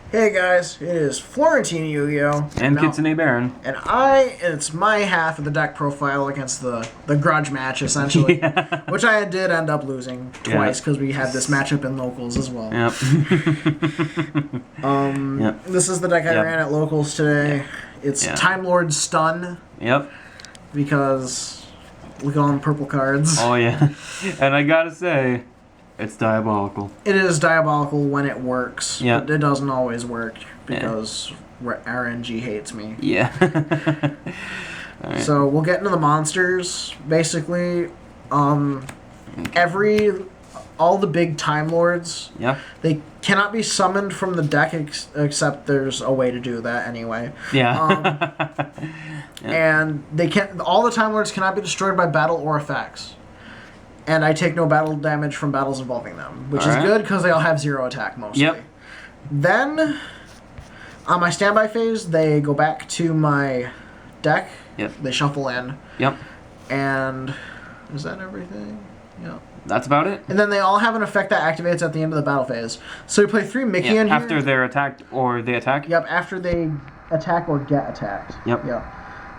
Hey guys, it is Florentine Yu-Gi-Oh! And Kitsune Baron. And it's my half of the deck profile against the grudge match, essentially. Yeah. Which I did end up losing twice, because we had this matchup in locals as well. Yep. This is the deck I ran at locals today. It's Timelord Stun. Yep. Because look at all them purple cards. Oh, yeah. And I gotta say, it's diabolical. It is diabolical when it works. Yeah. But it doesn't always work, because RNG hates me. Yeah. Right. So we'll get into the monsters. Basically, all the big Time Lords, they cannot be summoned from the deck except there's a way to do that anyway. Yeah. And they can't. All the Time Lords cannot be destroyed by battle or effects. And I take no battle damage from battles involving them, which is good because they all have 0 attack mostly. Yep. Then, on my standby phase, they go back to my deck. Yep. They shuffle in. Yep. And is that everything? Yep. That's about it. And then they all have an effect that activates at the end of the battle phase. So you play 3 Mickey in here. After they're attacked or they attack? Yep, after they attack or get attacked. Yep.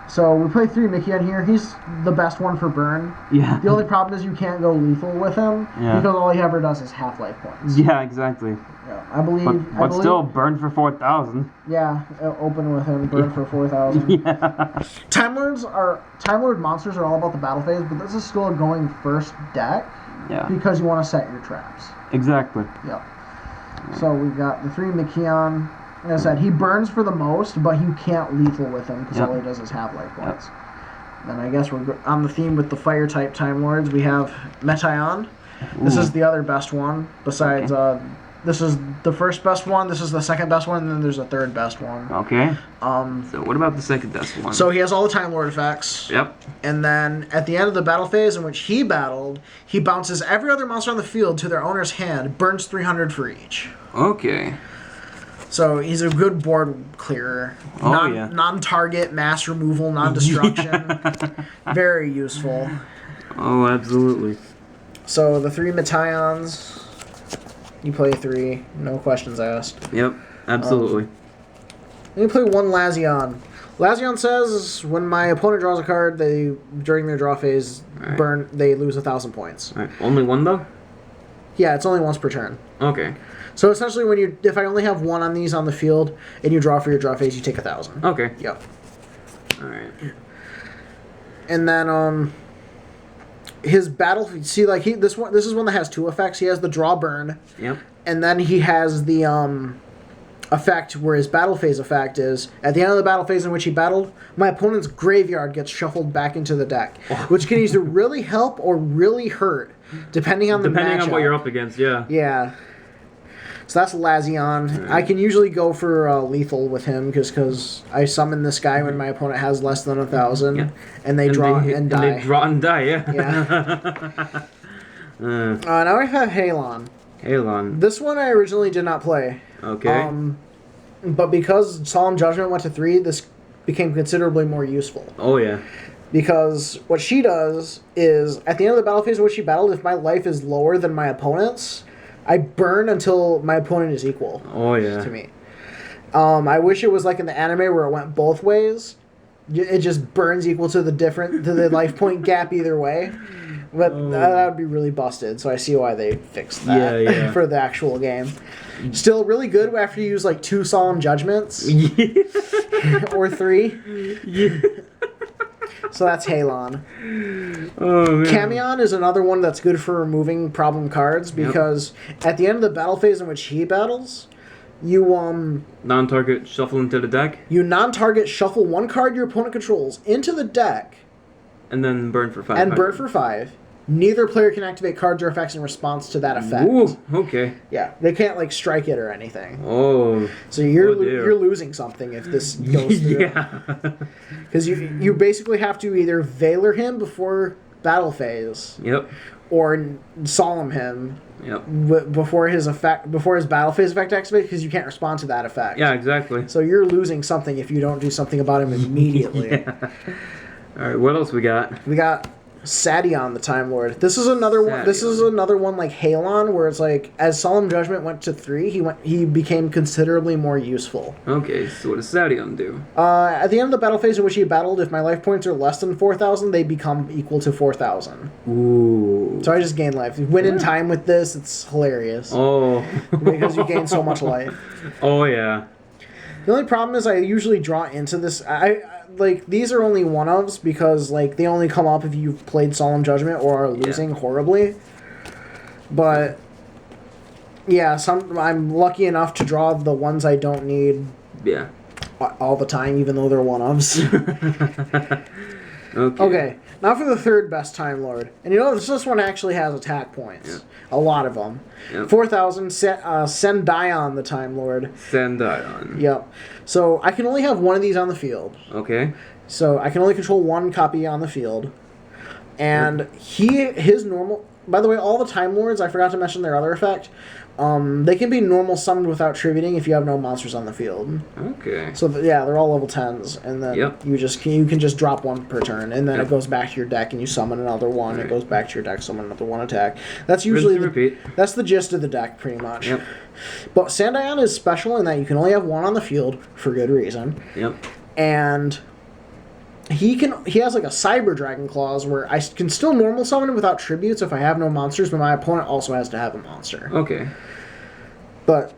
So we play 3 Mickey in here. He's the best one for burn. Yeah. The only problem is you can't go lethal with him because all he ever does is half life points. Yeah, exactly. Yeah, I believe. But still, burn for 4,000. Yeah, open with him, burn for 4,000. Yeah. Time Lord monsters are all about the battle phase, but this is still a going first deck. Yeah. Because you want to set your traps. Exactly. Yep. So we've got the 3 Mikion. Like I said, he burns for the most, but you can't lethal with him because all he does is half life points. Then I guess we're on the theme with the fire type Time Lords. We have Metaion. This is the other best one. Besides, this is the first best one. This is the second best one, and then there's a third best one. Okay. So what about the second best one? So he has all the Time Lord effects. Yep. And then at the end of the battle phase in which he battled, he bounces every other monster on the field to their owner's hand, burns 300 for each. Okay. So he's a good board clearer. Non-target, mass removal, non-destruction. Very useful. Oh, absolutely. So the 3 Metaions, you play 3, no questions asked. Yep, absolutely. Then you play 1 Lazion. Lazion says when my opponent draws a card, during their draw phase they lose 1,000 points. All right. Only one though? Yeah, it's only once per turn. Okay. So essentially, if I only have 1 on these on the field and you draw for your draw phase, you take 1,000. Okay. Yep. All right. And then his battle. See, like this is one that has 2 effects. He has the draw burn. Yep. And then he has the effect where his battle phase effect is at the end of the battle phase in which he battled, my opponent's graveyard gets shuffled back into the deck, which can either really help or really hurt, depending on what you're up against. Yeah. Yeah. So that's Lazion. Right. I can usually go for lethal with him because I summon this guy when my opponent has less than 1,000, and they draw and die. They draw and die, yeah. Now we have Halon. Halon. This one I originally did not play. Okay. But because Solemn Judgment went to 3, this became considerably more useful. Oh, yeah. Because what she does is, at the end of the battle phase in which she battled, if my life is lower than my opponent's, I burn until my opponent is equal. Oh, yeah. To me. I wish it was like in the anime where it went both ways. It just burns equal to the life point gap either way. But that would be really busted, so I see why they fixed that for the actual game. Still really good after you use like 2 Solemn Judgments. Or 3. Yeah. So that's Halon. Oh, man. Camion is another one that's good for removing problem cards because at the end of the battle phase in which he battles, you non-target shuffle into the deck. You non-target shuffle 1 card your opponent controls into the deck, and then burn for 5. Neither player can activate cards or effects in response to that effect. Ooh, okay. Yeah, they can't like strike it or anything. Oh. So you're losing something if this goes through. Yeah. Because you basically have to either Veiler him before battle phase. Yep. Or Solemn him. Yep. Before his battle phase effect activates, because you can't respond to that effect. Yeah, exactly. So you're losing something if you don't do something about him immediately. Yeah. All right, what else we got? We got Sadion the Time Lord. This is another one. This is another one like Halon, where it's like as Solemn Judgment went to 3, he became considerably more useful. Okay, so what does Sadion do? At the end of the battle phase in which he battled, if my life points are less than 4,000, they become equal to 4,000. Ooh. So I just gain life. Win in time with this, it's hilarious. Oh. Because you gain so much life. Oh yeah. The only problem is I usually draw into this. I like these are only one-ofs because like they only come up if you've played Solemn Judgment or are losing horribly. But yeah, I'm lucky enough to draw the ones I don't need. Yeah. All the time, even though they're one-ofs. Okay, now for the third best Time Lord. And you know, this one actually has attack points. Yep. A lot of them. Yep. 4,000, Sendion the Time Lord. Sendion. Yep. So I can only have one of these on the field. Okay. So I can only control one copy on the field. And his normal... By the way, all the Time Lords, I forgot to mention their other effect. They can be normal summoned without tributing if you have no monsters on the field. Okay. So yeah, they're all level 10s, and then you can just drop one per turn, and then it goes back to your deck, and you summon another one. It goes back to your deck, summon another one, attack. That's usually that's the gist of the deck, pretty much. Yep. But Sandion is special in that you can only have one on the field for good reason. Yep. And he has like a Cyber Dragon clause where I can still normal summon him without tributes if I have no monsters, but my opponent also has to have a monster. Okay. But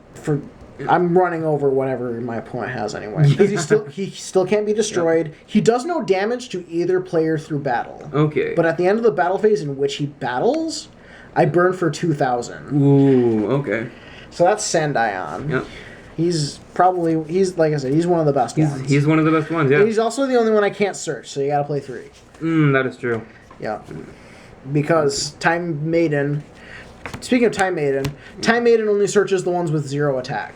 I'm running over whatever my opponent has anyway. Because he still can't be destroyed. Yep. He does no damage to either player through battle. Okay. But at the end of the battle phase in which he battles, I burn for 2,000. Ooh, okay. So that's Sandion. Yep. He's like I said, he's one of the best ones. He's one of the best ones, yeah. And he's also the only one I can't search, so you gotta play 3. That is true. Yeah. Because Time Maiden... Speaking of Time Maiden only searches the ones with 0 attack.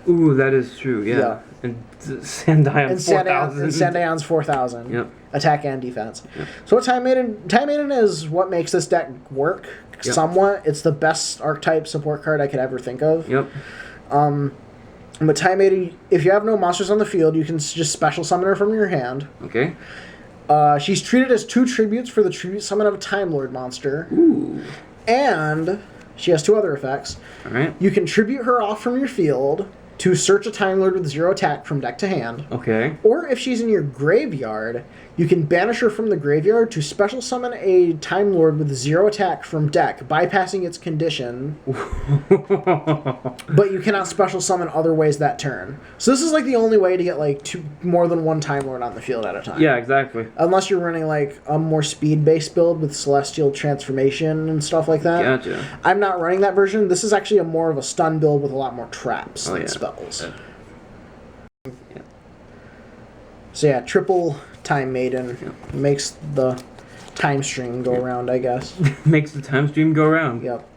Ooh, that is true, yeah. And Sandion's 4,000. And Sandion's 4,000. Yep. Attack and defense. Yep. So what Time Maiden is what makes this deck work somewhat. It's the best archetype support card I could ever think of. Yep. But Time Maiden, if you have no monsters on the field, you can just special summon her from your hand. Okay. She's treated as 2 tributes for the tribute summon of a Time Lord monster. Ooh. And she has 2 other effects. All right. You can tribute her off from your field to search a Time Lord with 0 attack from deck to hand. Okay. Or if she's in your graveyard, you can banish her from the graveyard to special summon a Time Lord with 0 attack from deck, bypassing its condition. But you cannot special summon other ways that turn. So this is like the only way to get like more than one Time Lord on the field at a time. Yeah, exactly. Unless you're running like a more speed-based build with Celestial Transformation and stuff like that. Gotcha. I'm not running that version. This is actually more of a stun build with a lot more traps than spells. Yeah. So yeah, triple Time Maiden makes the time stream go around, I guess. Makes the time stream go around. Yep.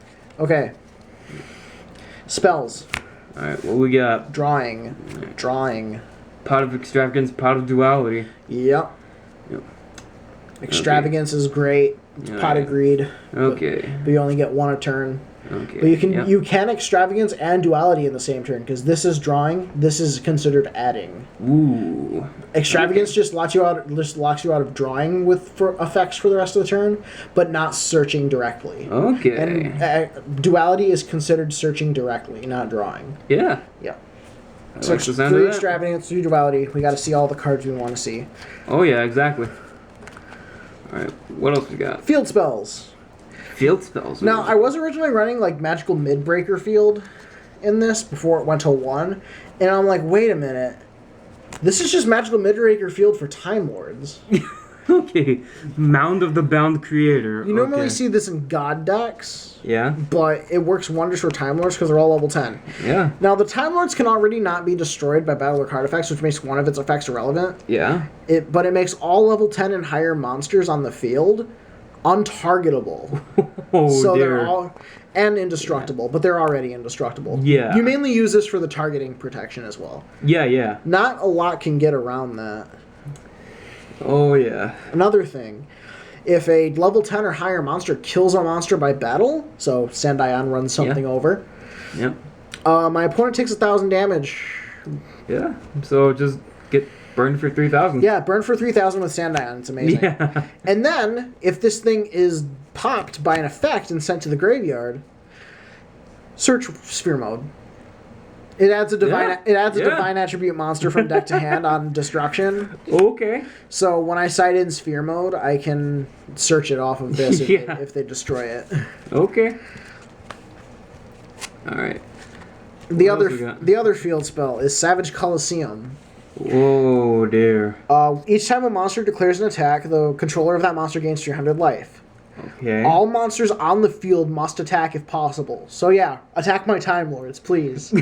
Okay. Spells. Alright, what we got? Drawing. Drawing. Pot of Extravagance, Pot of Duality. Yep. Extravagance is great. Pot of Greed. Okay. But you only get 1 a turn. Okay. But you can Extravagance and Duality in the same turn, because this is drawing, this is considered adding. Ooh. Extravagance just locks you out of drawing with effects for the rest of the turn, but not searching directly. Okay. And Duality is considered searching directly, not drawing. Yeah. Yeah. So like 3 Extravagance, 3 Duality. We got to see all the cards we want to see. Oh yeah, exactly. All right. What else we got? Field spells. Field spells. Now, I was originally running like Magical Midbreaker Field in this before it went to 1, and I'm like, wait a minute. This is just Magical Midbreaker Field for Time Lords. Okay. Mound of the Bound Creator. You normally see this in God decks. Yeah. But it works wonders for Time Lords because they're all level 10. Yeah. Now, the Time Lords can already not be destroyed by battle or card effects, which makes one of its effects irrelevant. Yeah. But it makes all level 10 and higher monsters on the field untargetable. Oh, so dear. they're all and indestructible, but they're already indestructible. Yeah. You mainly use this for the targeting protection as well. Yeah, yeah. Not a lot can get around that. Oh, yeah. Another thing, if a level 10 or higher monster kills a monster by battle, so Sandion runs something over, Yep. my opponent takes 1,000 damage. Yeah. So just get Burn for 3,000. Yeah, burn for 3,000 with Sandion. It's amazing. Yeah. And then, if this thing is popped by an effect and sent to the graveyard, search Sphere Mode. It adds a divine. It adds a divine attribute monster from deck to hand on destruction. Okay. So when I sight in Sphere Mode, I can search it off of this if they destroy it. Okay. All right. The other field spell is Savage Colosseum. Oh dear. Each time a monster declares an attack, the controller of that monster gains 300 life. Okay. All monsters on the field must attack if possible. So yeah, attack my Time Lords, please.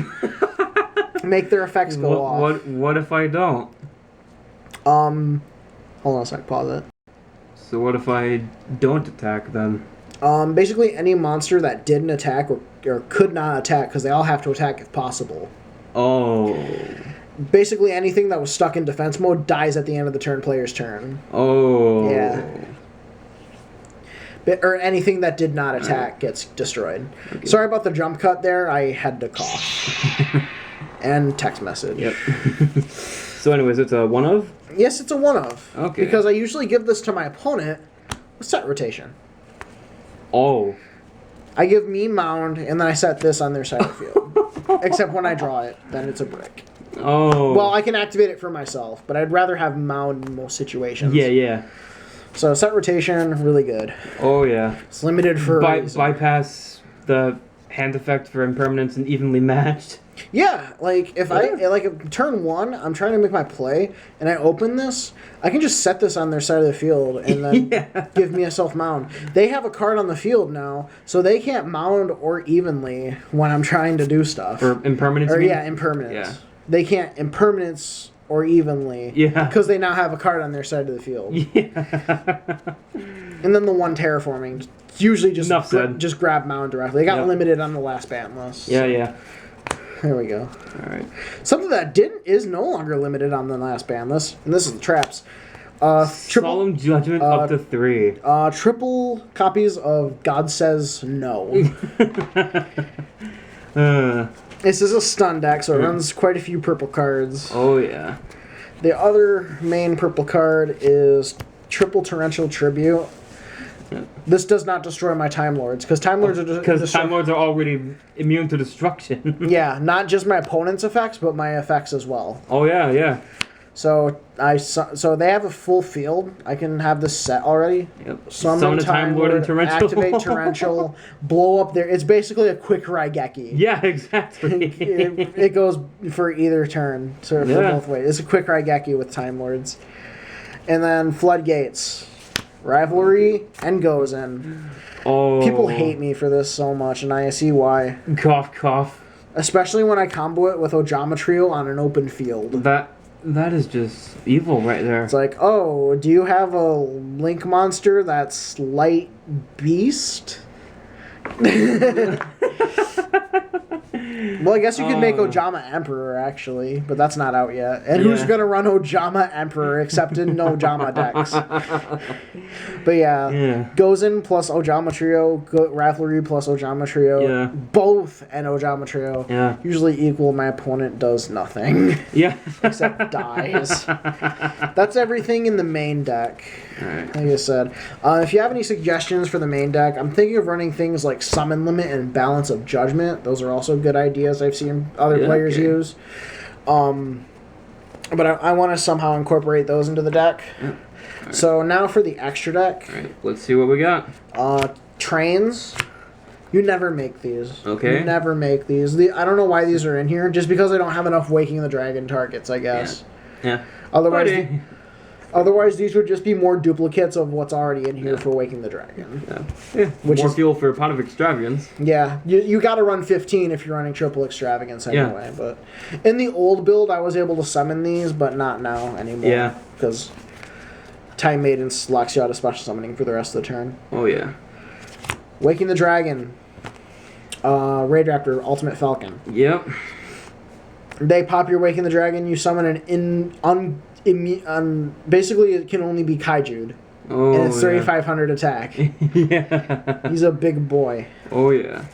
Make their effects go off. What if I don't? Hold on a sec, pause it. So what if I don't attack then? Basically any monster that didn't attack or could not attack, because they all have to attack if possible. Oh. Basically anything that was stuck in defense mode dies at the end of the player's turn. Oh. Yeah. Or anything that did not attack gets destroyed. Okay. Sorry about the jump cut there. I had to cough. And text message. Yep. So anyways, it's a one of? Yes, it's a one of. Okay. Because I usually give this to my opponent with set rotation. Oh. I give me mound, and then I set this on their side of the field. Except when I draw it, then it's a brick. Oh. Well, I can activate it for myself, but I'd rather have mound in most situations. Yeah. So set rotation, really good. Oh yeah. It's limited for a reason. Bypass the hand effect for impermanence and evenly matched. Yeah, like if turn 1, I'm trying to make my play, and I open this, I can just set this on their side of the field and then give me a self mound. They have a card on the field now, so they can't mound or evenly when I'm trying to do stuff. For impermanence. Impermanence. Yeah. They can't impermanence or evenly. Yeah. Because they now have a card on their side of the field. Yeah. And then the one terraforming, usually just grab mound directly. They got limited on the last ban list. Yeah. There we go. All right. Something that is no longer limited on the last ban list, and this is the traps. Solemn Judgment up to 3. Triple copies of God Says No. This is a stun deck, so it runs quite a few purple cards. Oh yeah. The other main purple card is Triple Torrential Tribute. This does not destroy my Time Lords, because Time Lords are already immune to destruction. Yeah, not just my opponent's effects, but my effects as well. Oh yeah. So they have a full field. I can have this set already. Yep. Summon a Time Lord, and Torrential. Activate Torrential, blow up there. It's basically a quick Raigeki. Yeah, exactly. it goes for either turn, for both ways. It's a quick Raigeki with Time Lords. And then Floodgates. Rivalry and goes in. Oh. People hate me for this so much, and I see why. Cough. Especially when I combo it with Ojama Trio on an open field. That is just evil right there. It's like, oh, do you have a Link monster that's Light Beast? Well, I guess you could make Ojama Emperor, actually, but that's not out yet. And who's going to run Ojama Emperor except in Ojama decks? But yeah. Goes in plus Ojama Trio, Rivalry plus Ojama Trio, both and Ojama Trio. Yeah. Usually equal, my opponent does nothing. Yeah. Except dies. That's everything in the main deck. Alright. Like I said. If you have any suggestions for the main deck, I'm thinking of running things like Summon Limit and Balance of Judgment. Those are also good ideas I've seen other players use. But I want to somehow incorporate those into the deck. Right. So now for the extra deck. Alright, let's see what we got. Trains. You never make these. Okay. You never make these. I don't know why these are in here. Just because I don't have enough Waking the Dragon targets, I guess. Yeah. Otherwise, these would just be more duplicates of what's already in here for Waking the Dragon. Yeah. More fuel for a pot of extravagance. Yeah. You got to run 15 if you're running triple extravagance anyway. Yeah. But in the old build, I was able to summon these, but not now anymore. Yeah. Because Time Maiden locks you out of special summoning for the rest of the turn. Oh, yeah. Waking the Dragon. Raid Raptor, Ultimate Falcon. Yep. They pop your Waking the Dragon, you summon basically it can only be Kaiju'd. Oh, and it's 3,500 attack. Yeah. He's a big boy. Oh, yeah.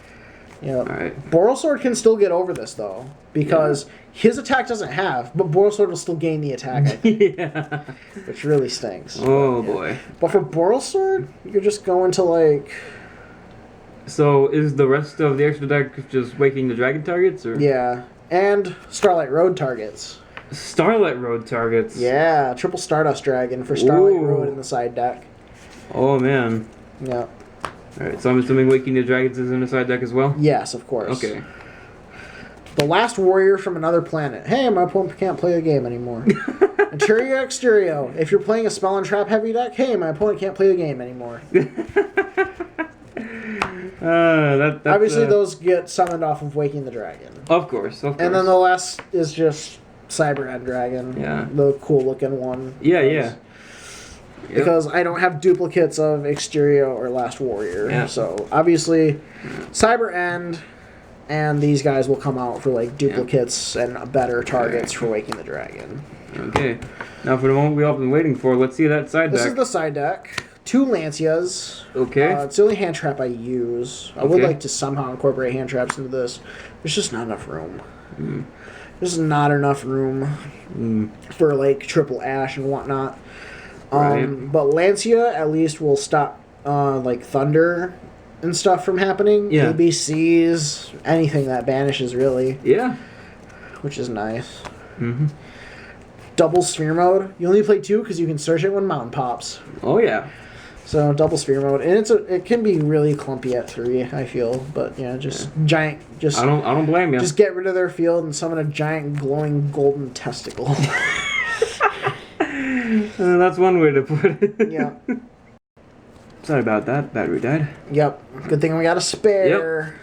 Yeah. All right. Borosword can still get over this though, because his attack doesn't have, but Borosword will still gain the attack. I think, Yeah. which really stinks. Oh But, yeah. boy. But for Borosword, you're just going to like. So is the rest of the extra deck just waking the dragon targets, or Yeah, and Starlight Road targets. Starlight Road targets? Yeah, triple Stardust Dragon for Starlight Ooh. Road in the side deck. Oh man. Yeah. All right. So I'm assuming waking the dragons is in the side deck as well. Yes, of course. Okay. The last warrior from another planet. Hey, my opponent can't play the game anymore. Interior Exterio. If you're playing a spell and trap heavy deck, hey, my opponent can't play the game anymore. That's Obviously, those get summoned off of Waking the Dragon. Of course. And then the last is just Cyber End Dragon. Yeah. The cool looking one. Yeah, yeah. Because I don't have duplicates of Exterio or Last Warrior. Yeah. So, obviously, Cyber End and these guys will come out for like duplicates and better targets for Waking the Dragon. Okay. Now for the moment we all been waiting for, let's see that side This deck. is the side deck. 2 Lancias. Okay. It's the only hand trap I use. I would like to somehow incorporate hand traps into this. There's just not enough room. There's not enough room for like triple Ash and whatnot. Right. But Lancia at least will stop like thunder and stuff from happening. Yeah. ABCs, anything that banishes really, Yeah. which is nice. Mm-hmm. Double sphere mode. You only play 2 because you can search it when mountain pops. Oh yeah. So double sphere mode, and it can be really clumpy at 3. I feel, but yeah, just giant. Just I don't blame you. Just get rid of their field and summon a giant glowing golden testicle. That's one way to put it. Yeah. Sorry about that. Battery died. Yep. Good thing we got a spare.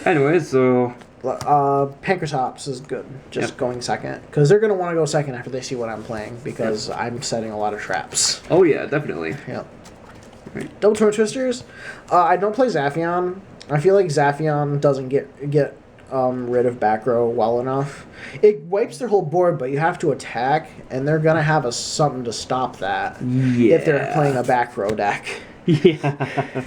Anyway, so Pankratops is good. Just going second because they're gonna want to go second after they see what I'm playing because I'm setting a lot of traps. oh yeah, definitely. Yep. Right. Double Twin Twisters. I don't play Zaphion. I feel like Zaphion doesn't get rid of back row well enough. It wipes their whole board, but you have to attack, and they're gonna have something to stop that if they're playing a back row deck. Yeah.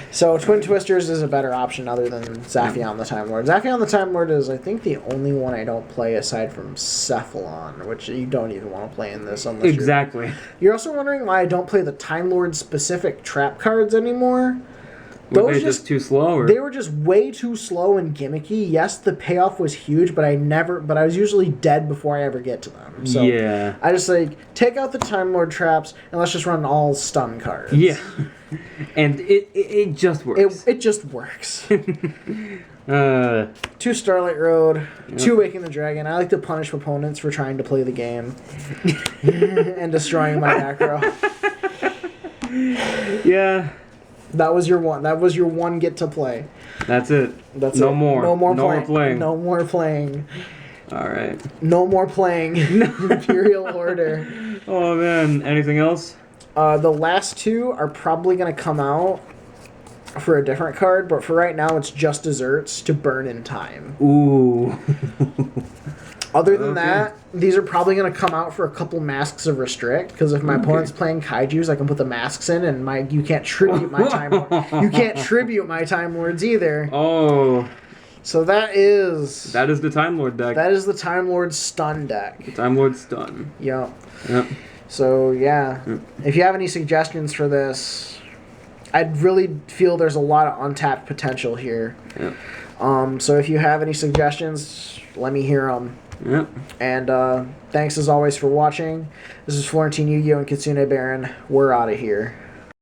So Twin Twisters is a better option other than Zaphion the Time Lord. Zaphion the Time Lord is, I think, the only one I don't play aside from Cephalon, which you don't even want to play in this unless Exactly. You're also wondering why I don't play the Time Lord specific trap cards anymore. Were they just too slow? Or? They were just way too slow and gimmicky. Yes, the payoff was huge, but I was usually dead before I ever get to them. So yeah. I just take out the Time Lord traps and let's just run all stun cards. Yeah. And it just works. It just works. 2 Starlight Road, 2 Waking the Dragon. I like to punish opponents for trying to play the game and destroying my back row. Yeah. That was your one. That was your one get to play. That's it. That's no it. more. No more playing. No more playing. All right. No more playing. Imperial Order. Oh man. Anything else? The last 2 are probably going to come out for a different card, but for right now it's just desserts to burn in time. Ooh. Other than that, these are probably going to come out for a couple Masks of Restrict, because if my opponent's playing Kaijus, I can put the masks in, and you can't tribute my Time Lords. You can't tribute my Time Lords either. Oh. So that is the Time Lord deck. That is the Time Lord stun deck. The Time Lord stun. Yep. Yep. So yeah, if you have any suggestions for this, I'd really feel there's a lot of untapped potential here. Yep. So if you have any suggestions, let me hear them. Yep. And thanks as always for watching. This is Florentine Yu-Gi-Oh! And Kitsune Baron. We're out of here.